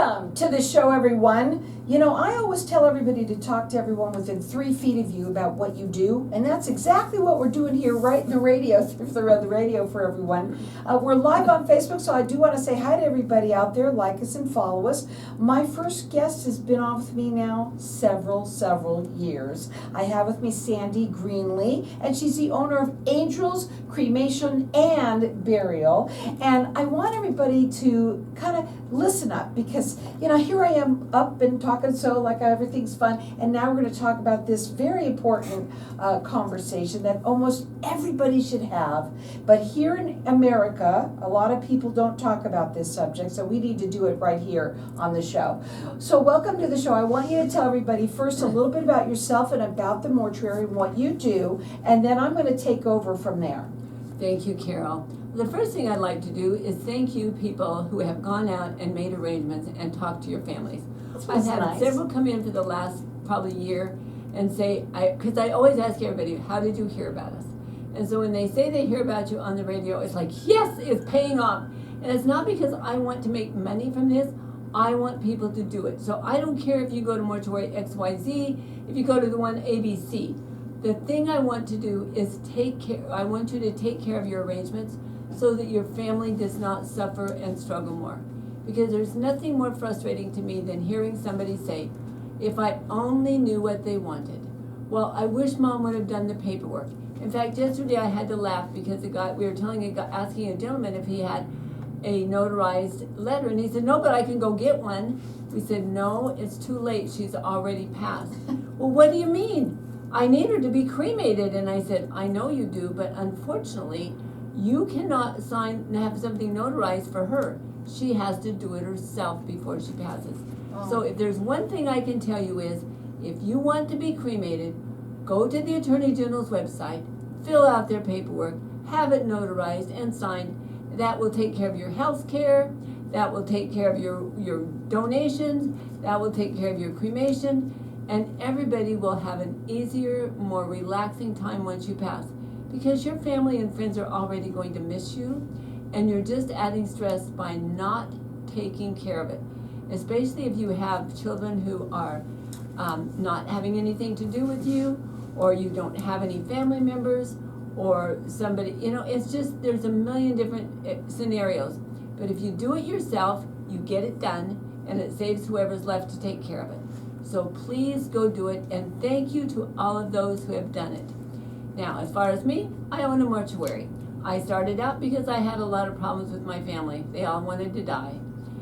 Welcome to the show, everyone. You know, I always tell everybody to talk to everyone within 3 feet of you about what you do, and that's exactly what we're doing here right in the radio, through the radio for everyone. We're live on Facebook, so I do want to say hi to everybody out there. Like us and follow us. My first guest has been on with me now several years. I have with me Sandy Greenlee, and she's the owner of Angels Cremation and Burial. And I want everybody to kind of listen up, because you know, here I am up and talking so like everything's fun, and now we're going to talk about this very important conversation that almost everybody should have, but here in America a lot of people don't talk about this subject, so we need to do it right here on the show. So welcome to the show. I want you to tell everybody first a little bit about yourself and about the mortuary and what you do, and then I'm going to take over from there. Thank you, Carol. The first thing I'd like to do is thank you people who have gone out and made arrangements and talked to your families. I've had several come in for the last probably year and say, because I always ask everybody, how did you hear about us? And so when they say they hear about you on the radio, it's like, yes, it's paying off. And it's not because I want to make money from this. I want people to do it. So I don't care if you go to Mortuary XYZ, if you go to the one ABC. The thing I want to do is take care. I want you to take care of your arrangements so that your family does not suffer and struggle more. Because there's nothing more frustrating to me than hearing somebody say, if I only knew what they wanted. Well, I wish Mom would have done the paperwork. In fact, yesterday I had to laugh because we were asking a gentleman if he had a notarized letter, and he said, no, but I can go get one. We said, no, it's too late. She's already passed. Well, what do you mean? I need her to be cremated. And I said, I know you do, but unfortunately, you cannot have something notarized for her. She has to do it herself before she passes. Oh. So if there's one thing I can tell you is, if you want to be cremated, go to the Attorney General's website, fill out their paperwork, have it notarized and signed. That will take care of your health care, that will take care of your donations, that will take care of your cremation, and everybody will have an easier, more relaxing time once you pass. Because your family and friends are already going to miss you, and you're just adding stress by not taking care of it. Especially if you have children who are not having anything to do with you, or you don't have any family members, or somebody, you know, it's just, there's a million different scenarios. But if you do it yourself, you get it done, and it saves whoever's left to take care of it. So please go do it, and thank you to all of those who have done it. Now, as far as me, I own a mortuary. I started out because I had a lot of problems with my family. They all wanted to die.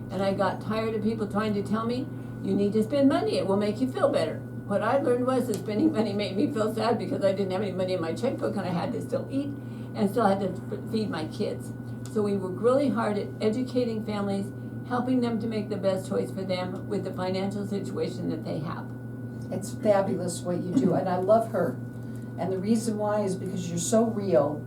And I got tired of people trying to tell me, you need to spend money, it will make you feel better. What I learned was that spending money made me feel sad because I didn't have any money in my checkbook and I had to still eat and still had to feed my kids. So we worked really hard at educating families, helping them to make the best choice for them with the financial situation that they have. It's fabulous what you do, and I love her. And the reason why is because you're so real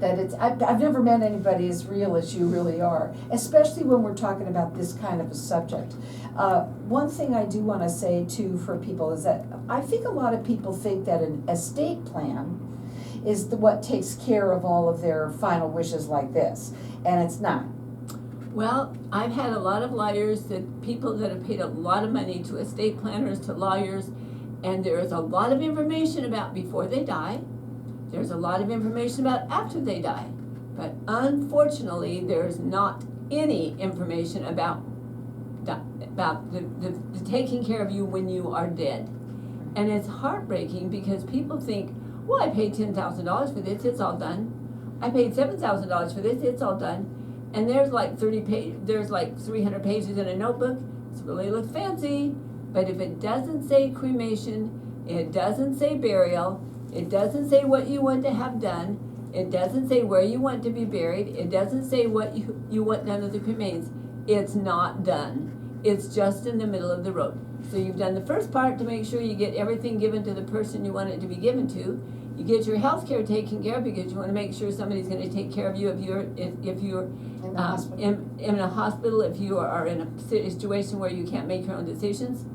that I've never met anybody as real as you really are, especially when we're talking about this kind of a subject. One thing I do want to say too for people is that I think a lot of people think that an estate plan is what takes care of all of their final wishes like this, and it's not. Well, I've had a lot of lawyers, people that have paid a lot of money to estate planners, to lawyers, and there is a lot of information about before they die. There's a lot of information about after they die. But unfortunately, there's not any information about the taking care of you when you are dead. And it's heartbreaking because people think, well, I paid $10,000 for this, it's all done. I paid $7,000 for this, it's all done. And there's like 300 pages in a notebook. It really looks fancy. But if it doesn't say cremation, it doesn't say burial, it doesn't say what you want to have done, it doesn't say where you want to be buried, it doesn't say what you want done with the cremains, it's not done. It's just in the middle of the road. So you've done the first part to make sure you get everything given to the person you want it to be given to. You get your health care taken care of because you want to make sure somebody's going to take care of you if you're in a hospital, if you are in a situation where you can't make your own decisions.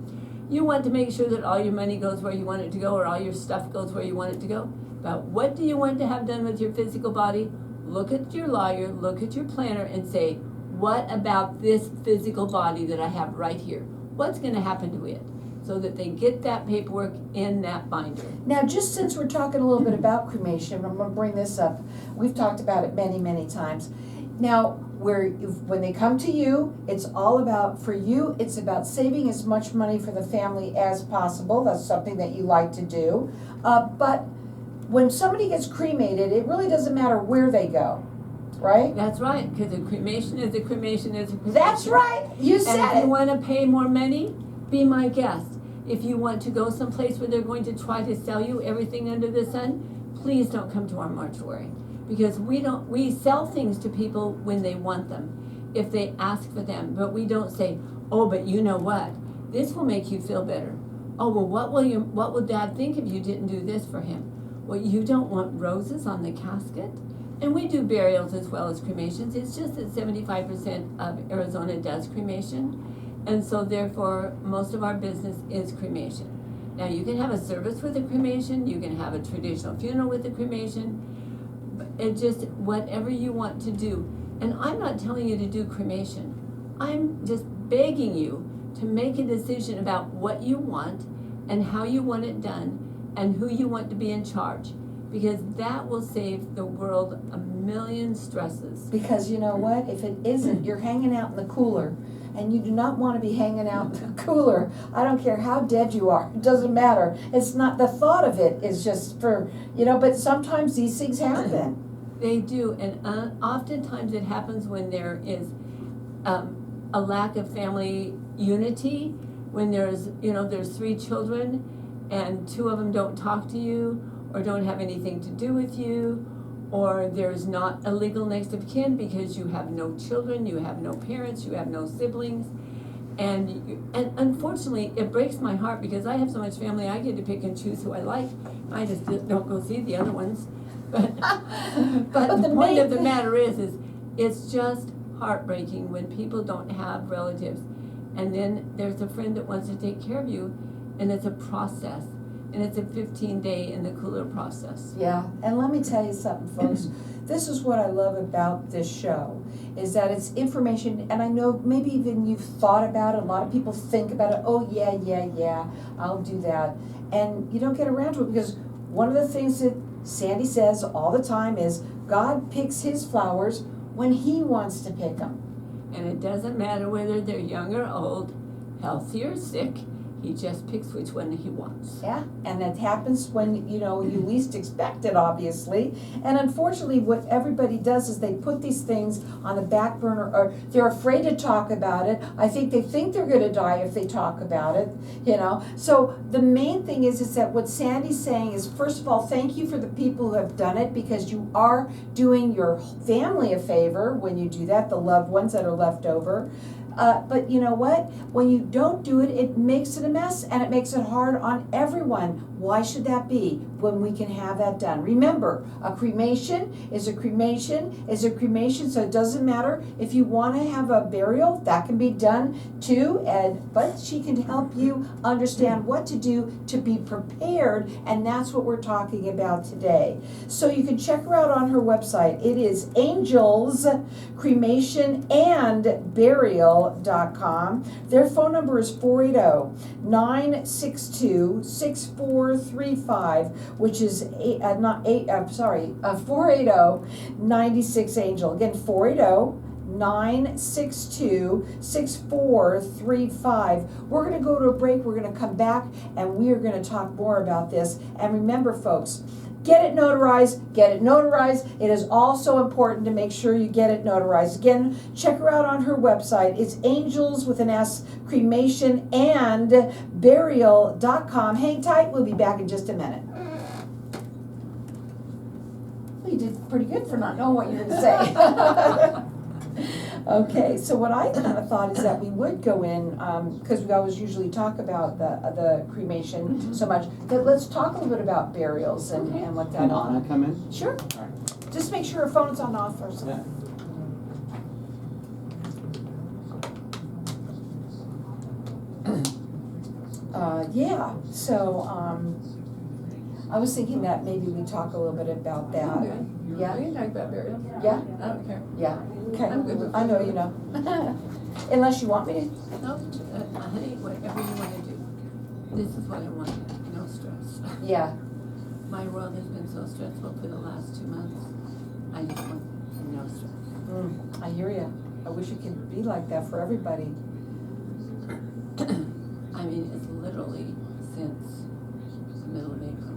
You want to make sure that all your money goes where you want it to go, or all your stuff goes where you want it to go. But what do you want to have done with your physical body? Look at your lawyer, look at your planner, and say, what about this physical body that I have right here? What's gonna happen to it? So that they get that paperwork in that binder. Now, just since we're talking a little bit about cremation, I'm gonna bring this up. We've talked about it many, many times. Now, when they come to you, it's all about, for you, it's about saving as much money for the family as possible. That's something that you like to do. But when somebody gets cremated, it really doesn't matter where they go, right? That's right, because a cremation is a cremation is a cremation. That's right, you said And if you it. wanna pay more money, be my guest. If you want to go someplace where they're going to try to sell you everything under the sun, please don't come to our mortuary. Because we sell things to people when they want them, if they ask for them, but we don't say, oh, but you know what? This will make you feel better. Oh, well, what will Dad think if you didn't do this for him? Well, you don't want roses on the casket? And we do burials as well as cremations. It's just that 75% of Arizona does cremation. And so therefore, most of our business is cremation. Now, you can have a service with a cremation, you can have a traditional funeral with a cremation, it just, whatever you want to do. And I'm not telling you to do cremation. I'm just begging you to make a decision about what you want and how you want it done and who you want to be in charge. Because that will save the world a million stresses. Because you know what? If it isn't, you're hanging out in the cooler. And you do not want to be hanging out in the cooler. I don't care how dead you are. It doesn't matter. It's not, the thought of it is just for, but sometimes these things happen. They do, and oftentimes it happens when there is a lack of family unity, when there's 3 children and 2 of them don't talk to you or don't have anything to do with you, or there's not a legal next of kin because you have no children, you have no parents, you have no siblings, and unfortunately it breaks my heart because I have so much family I get to pick and choose who I like. I just don't go see the other ones. But the point of the matter is it's just heartbreaking when people don't have relatives, and then there's a friend that wants to take care of you, and it's a process, and it's a 15-day in the cooler process. Yeah, and let me tell you something, folks. This is what I love about this show, is that it's information, and I know maybe even you've thought about it. A lot of people think about it. Oh yeah, I'll do that, and you don't get around to it because one of the things that Sandy says all the time is God picks his flowers when he wants to pick them. And it doesn't matter whether they're young or old, healthy or sick, he just picks which one he wants. Yeah, and it happens when, you least expect it, obviously. And unfortunately, what everybody does is they put these things on the back burner, or they're afraid to talk about it. I think they think they're going to die if they talk about it, So the main thing is that what Sandy's saying is, first of all, thank you for the people who have done it, because you are doing your family a favor when you do that, the loved ones that are left over. But you know what? When you don't do it, it makes it a mess, and it makes it hard on everyone. Why should that be when we can have that done? Remember, a cremation is a cremation is a cremation, so it doesn't matter. If you want to have a burial, that can be done too, but she can help you understand what to do to be prepared, and that's what we're talking about today. So you can check her out on her website. It is angelscremationandburial.com. Their phone number is 480-962-6435, which is 480-96-ANGEL. Again, 480-962-6435. We're going to go to a break. We're going to come back, and we are going to talk more about this. And remember, folks, get it notarized, get it notarized. It is also important to make sure you get it notarized. Again, check her out on her website. It's Angels with an S, cremationandburial.com. Hang tight, we'll be back in just a minute. Well, you did pretty good for not knowing what you were going to say. Okay, so what I kind of thought is that we would go in, because we always usually talk about the cremation so much, that let's talk a little bit about burials and what that Can Anna come in? Sure. All right. Just make sure her phone's on off first. Yeah. So I was thinking that maybe we talk a little bit about that. Okay. Yeah. We can talk about burial. Yeah? I don't care. Yeah. Okay, I'm good with I know food. you know. Unless you want me to. No, honey, whatever you wanna do. This is what I want, no stress. Yeah, My world has been so stressful for the last 2 months. I just want no stress. I hear ya. I wish it could be like that for everybody. I mean, it's literally since the middle of April.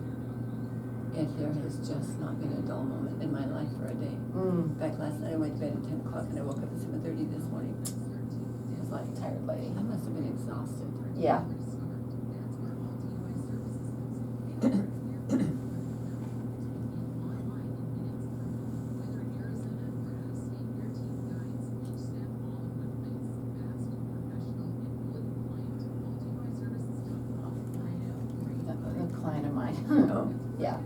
There has just not been a dull moment in my life for a day. In fact, last night I went to bed at 10 o'clock and I woke up at 7:30 this morning. I was like, Tired lady. I must have been exhausted. Yeah. A client of mine. Oh. Yeah.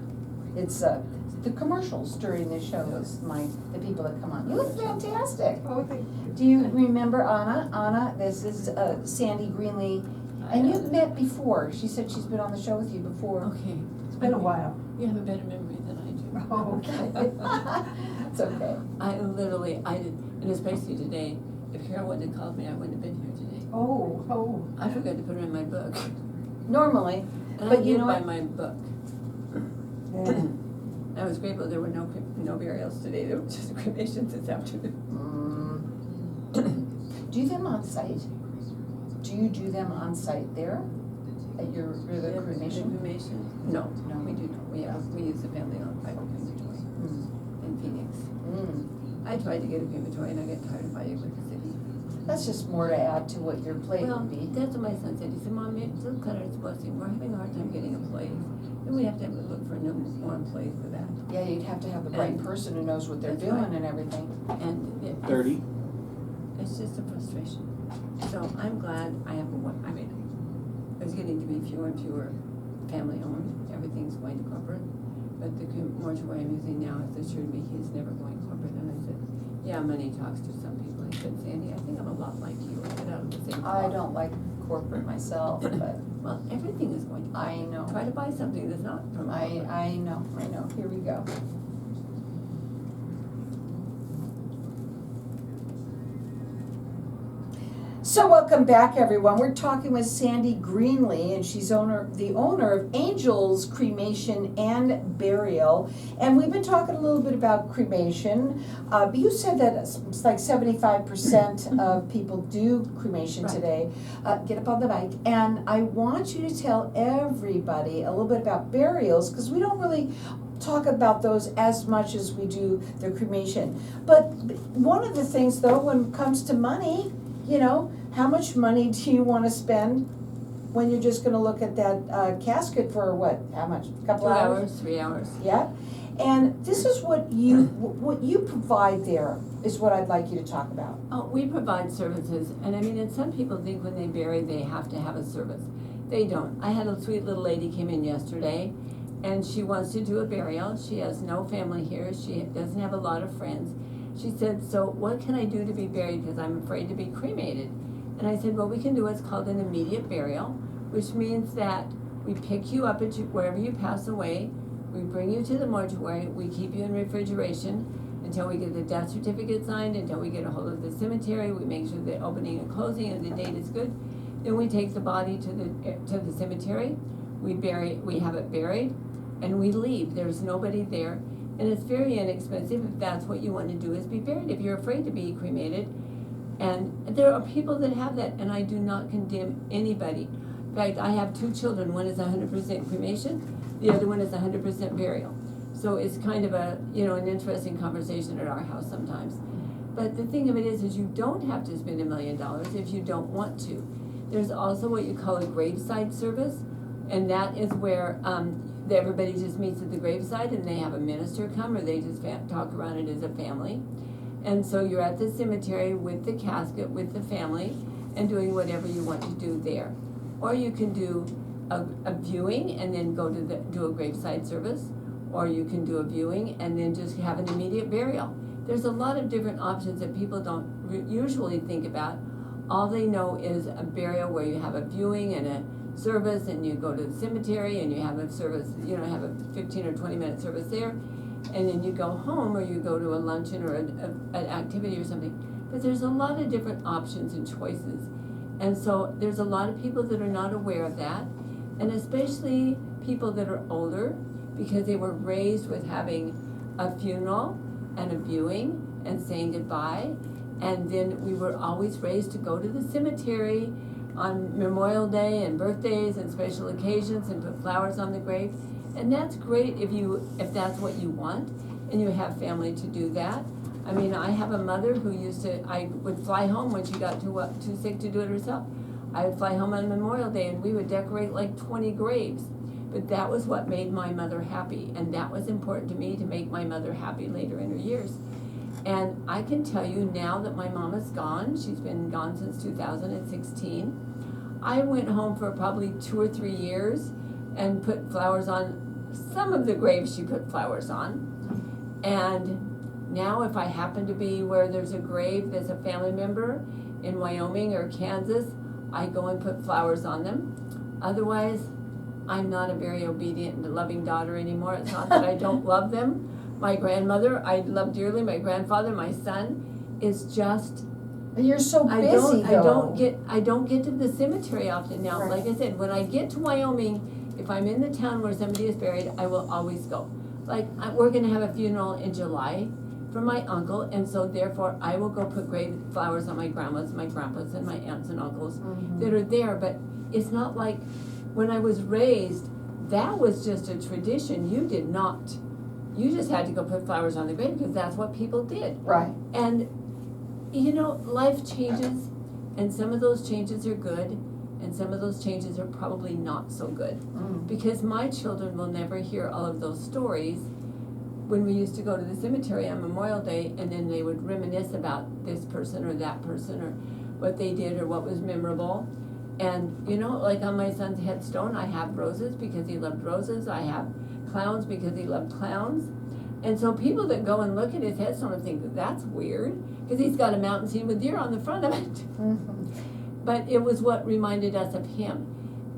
It's the commercials during the shows, the people that come on. You look fantastic. Oh, thank you. Do you remember Anna? Anna, this is Sandy Greenlee. And you've met before. She said she's been on the show with you before. Okay. It's been a while. You have a better memory than I do. Oh, okay. It's okay. I did, and especially today, if Carol wouldn't have called me, I wouldn't have been here today. Oh. I forgot to put her in my book. Normally, And but I you live know by what? my book. Yeah. I was grateful there were no burials today, there were just cremations this afternoon. Do you them on site? Do you do them on site there at your river cremation? Cremation? No, No. we do not. We use the family on private crematory in Phoenix. I tried to get a crematory and I got tired of fighting with the city. That's just more to add to what your plate Well, would be. that's what my son said. He said, Mom, it's a Cutter's blessing. We're having a hard time getting employees. And we have to look for more employees for that. Yeah, you'd have to have the right And- person who knows what they're That's doing right. and everything. And 30. It's just a frustration. So I'm glad I have there's getting to be fewer and fewer family owned. Everything's going to corporate. But the mortuary I'm using now has assured me he's never going corporate. And I said, yeah, money talks to some people. He said, Sandy, I think I'm a lot like you. I get out of the same I cloth." don't like corporate myself, but Well, everything is going to. I know. Try to buy something that's not from corporate. I know. Here we go. So welcome back, everyone. We're talking with Sandy Greenlee, and she's the owner of Angels Cremation and Burial. And we've been talking a little bit about cremation. But you said that it's like 75% of people do cremation Right. today. Get up on the mic. And I want you to tell everybody a little bit about burials, because we don't really talk about those as much as we do the cremation. But one of the things, though, when it comes to money, you know, how much money do you want to spend when you're just going to look at that casket for what? How much? A couple 2 hours? hours, 3 hours. Yeah. And this is what you provide there is what I'd like you to talk about. Oh, we provide services, and I mean, and some people think when they bury, they have to have a service. They don't. I had a sweet little lady came in yesterday, and she wants to do a burial. She has no family here. She doesn't have a lot of friends. She said, so what can I do to be buried because I'm afraid to be cremated? And I said, well, we can do what's called an immediate burial, which means that we pick you up at wherever you pass away, we bring you to the mortuary, we keep you in refrigeration until we get the death certificate signed, until we get a hold of the cemetery, we make sure the opening and closing and the date is good. Then we take the body to the cemetery, we have it buried, and we leave. There's nobody there. And it's very inexpensive if that's what you want to do is be buried, if you're afraid to be cremated. And there are people that have that, and I do not condemn anybody. In fact, I have 2 children. One is 100% cremation, the other one is 100% burial. So it's kind of an interesting conversation at our house sometimes. But the thing of it is you don't have to spend $1 million if you don't want to. There's also what you call a graveside service, and that is where everybody just meets at the graveside and they have a minister come, or they just talk around it as a family. And so you're at the cemetery with the casket, with the family, and doing whatever you want to do there. Or you can do a viewing and then go to do a graveside service, or you can do a viewing and then just have an immediate burial. There's a lot of different options that people don't usually think about. All they know is a burial where you have a viewing and a service, and you go to the cemetery and you have a service, have a 15 or 20 minute service there, and then you go home or you go to a luncheon or an activity or something. But there's a lot of different options and choices. And so there's a lot of people that are not aware of that, and especially people that are older, because they were raised with having a funeral and a viewing and saying goodbye. And then we were always raised to go to the cemetery on Memorial Day and birthdays and special occasions and put flowers on the grave. And that's great if that's what you want and you have family to do that. I mean, I have a mother who I would fly home when she got too sick to do it herself. I would fly home on Memorial Day and we would decorate like 20 graves. But that was what made my mother happy, and that was important to me to make my mother happy later in her years. And I can tell you now that my mom is gone, she's been gone since 2016. I went home for probably 2 or 3 years and put flowers on some of the graves she put flowers on. And now if I happen to be where there's a grave that's a family member in Wyoming or Kansas, I go and put flowers on them. Otherwise, I'm not a very obedient and loving daughter anymore. It's not that I don't love them. My grandmother, I love dearly. My grandfather, my son, is just. But you're so busy, I don't get to the cemetery often now. Right. Like I said, when I get to Wyoming, if I'm in the town where somebody is buried, I will always go. Like we're gonna have a funeral in July for my uncle, and so therefore I will go put grave flowers on my grandmas, my grandpas, and my aunts and uncles that are there. But it's not like when I was raised, that was just a tradition. You did not. You just had to go put flowers on the grave because that's what people did. Right. And, life changes, and some of those changes are good, and some of those changes are probably not so good. Because my children will never hear all of those stories when we used to go to the cemetery on Memorial Day, and then they would reminisce about this person or that person or what they did or what was memorable. And, like on my son's headstone, I have roses because he loved roses. I have clowns because he loved clowns. And so people that go and look at his headstone and think, that's weird, because he's got a mountain scene with deer on the front of it. But it was what reminded us of him.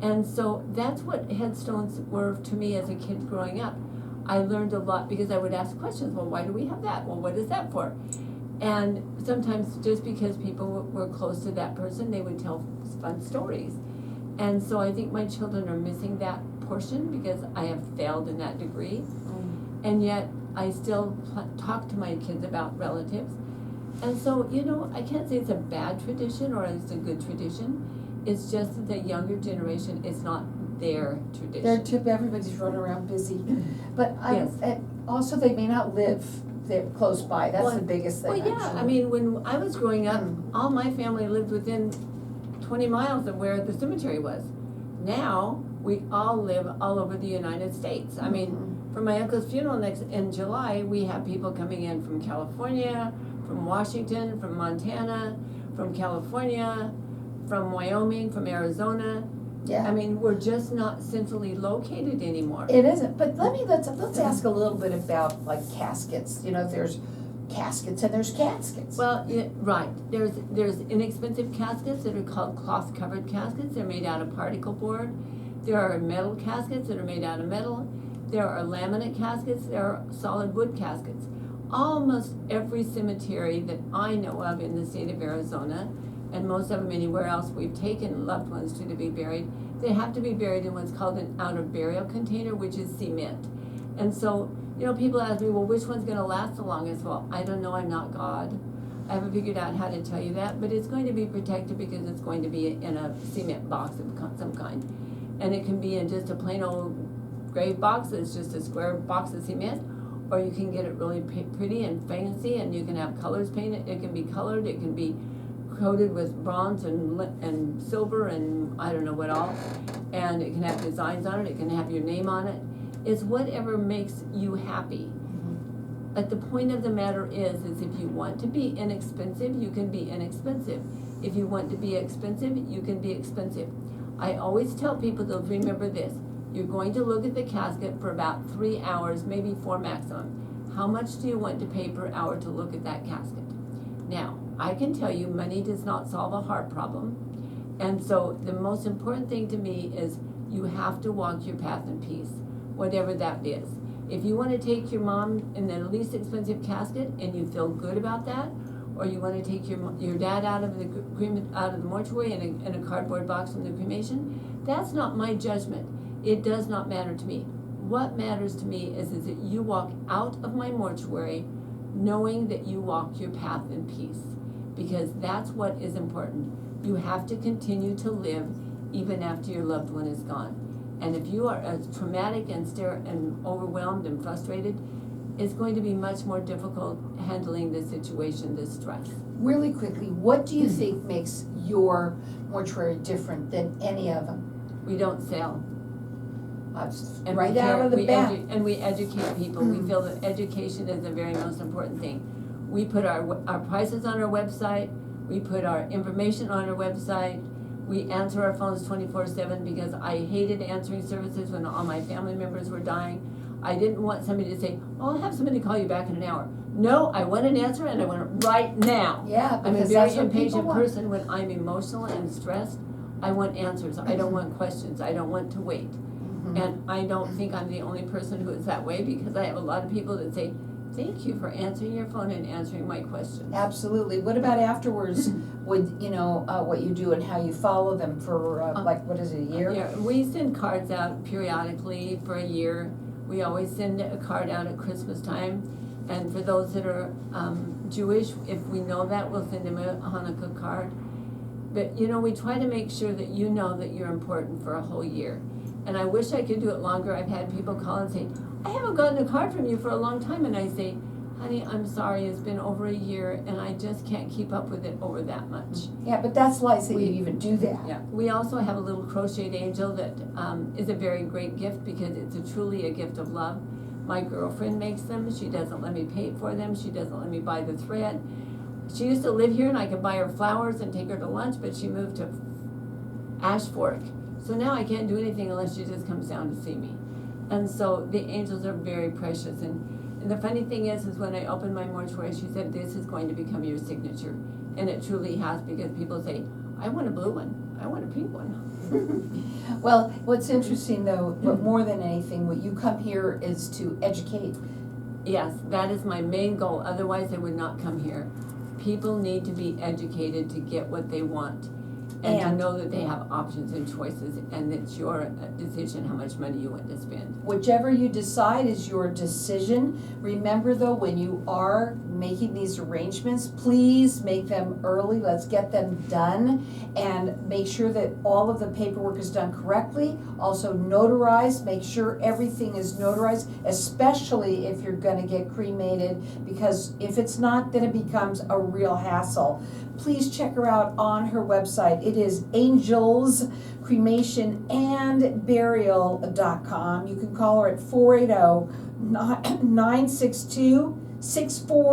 And so that's what headstones were to me as a kid growing up. I learned a lot because I would ask questions. Well, why do we have that? Well, what is that for? And sometimes just because people were close to that person, they would tell fun stories. And so I think my children are missing that portion because I have failed in that degree. And yet I still talk to my kids about relatives. And so, I can't say it's a bad tradition or it's a good tradition. It's just that the younger generation, it's not their tradition. Everybody's running around busy. But Yes. also they may not live there close by. That's the biggest thing. Well, yeah, actually. I mean, when I was growing up, all my family lived within 20 miles of where the cemetery was. Now, we all live all over the United States. I mean, for my uncle's funeral in July, we have people coming in from California, from Washington, from Montana, from California, from Wyoming, from Arizona. Yeah. I mean, we're just not centrally located anymore. It isn't, but let's ask a little bit about like caskets. There's caskets and there's caskets. Well, right. There's inexpensive caskets that are called cloth-covered caskets. They're made out of particle board. There are metal caskets that are made out of metal. There are laminate caskets. There are solid wood caskets. Almost every cemetery that I know of in the state of Arizona, and most of them anywhere else we've taken loved ones to be buried, they have to be buried in what's called an out-of-burial container, which is cement. And so, people ask me, well, which one's going to last the longest? Well, I don't know. I'm not God. I haven't figured out how to tell you that, but it's going to be protected because it's going to be in a cement box of some kind. And it can be in just a plain old grave box that's just a square box of cement, or you can get it really pretty and fancy, and you can have colors painted. It can be colored. It can be coated with bronze and silver and I don't know what all, and it can have designs on it. It can have your name on it. It's whatever makes you happy. But the point of the matter is if you want to be inexpensive, you can be inexpensive. If you want to be expensive, you can be expensive. I always tell people to remember this. You're going to look at the casket for about 3 hours, maybe 4 maximum. How much do you want to pay per hour to look at that casket? Now, I can tell you money does not solve a heart problem. And so the most important thing to me is you have to walk your path in peace, whatever that is. If you wanna take your mom in the least expensive casket and you feel good about that, or you wanna take your dad out of the out of the mortuary in a cardboard box from the cremation, that's not my judgment. It does not matter to me. What matters to me is that you walk out of my mortuary knowing that you walk your path in peace, because that's what is important. You have to continue to live even after your loved one is gone. And if you are as traumatic and overwhelmed and frustrated, it's going to be much more difficult handling this situation, this stress. Really quickly, what do you think makes your mortuary different than any of them? We don't sell. And Right we out of the bat. And we educate people. We feel that education is the very most important thing. We put our prices on our website. We put our information on our website. We answer our phones 24/7 because I hated answering services when all my family members were dying. I didn't want somebody to say, "Oh, I'll have somebody call you back in an hour." No, I want an answer and I want it right now. Yeah, I'm a because very that's what people impatient want. person. When I'm emotional and stressed, I want answers. I don't want questions. I don't want to wait. And I don't think I'm the only person who is that way, because I have a lot of people that say, "Thank you for answering your phone and answering my questions." Absolutely. What about afterwards with, what you do and how you follow them for, what is it, a year? Yeah, we send cards out periodically for a year. We always send a card out at Christmas time. And for those that are Jewish, if we know that, we'll send them a Hanukkah card. But, we try to make sure that you know that you're important for a whole year. And I wish I could do it longer. I've had people call and say, "I haven't gotten a card from you for a long time." And I say, "Honey, I'm sorry, it's been over a year and I just can't keep up with it over that much." Yeah, but that's nice that you even do that. Yeah, we also have a little crocheted angel that is a very great gift, because it's truly a gift of love. My girlfriend makes them. She doesn't let me pay for them. She doesn't let me buy the thread. She used to live here and I could buy her flowers and take her to lunch, but she moved to Ash Fork. So now I can't do anything unless she just comes down to see me. And so the angels are very precious. And the funny thing is when I opened my mortuary, she said, "This is going to become your signature." And it truly has, because people say, "I want a blue one. I want a pink one." Well, what's interesting though, but more than anything, what you come here is to educate. Yes, that is my main goal. Otherwise, I would not come here. People need to be educated to get what they want. And to know that they have options and choices, and it's your decision how much money you want to spend. Whichever you decide is your decision. Remember though, when you are making these arrangements, please make them early. Let's get them done and make sure that all of the paperwork is done correctly. Also notarize, make sure everything is notarized, especially if you're gonna get cremated, because if it's not, then it becomes a real hassle. Please check her out on her website. It is angelscremationandburial.com. You can call her at 480-962-64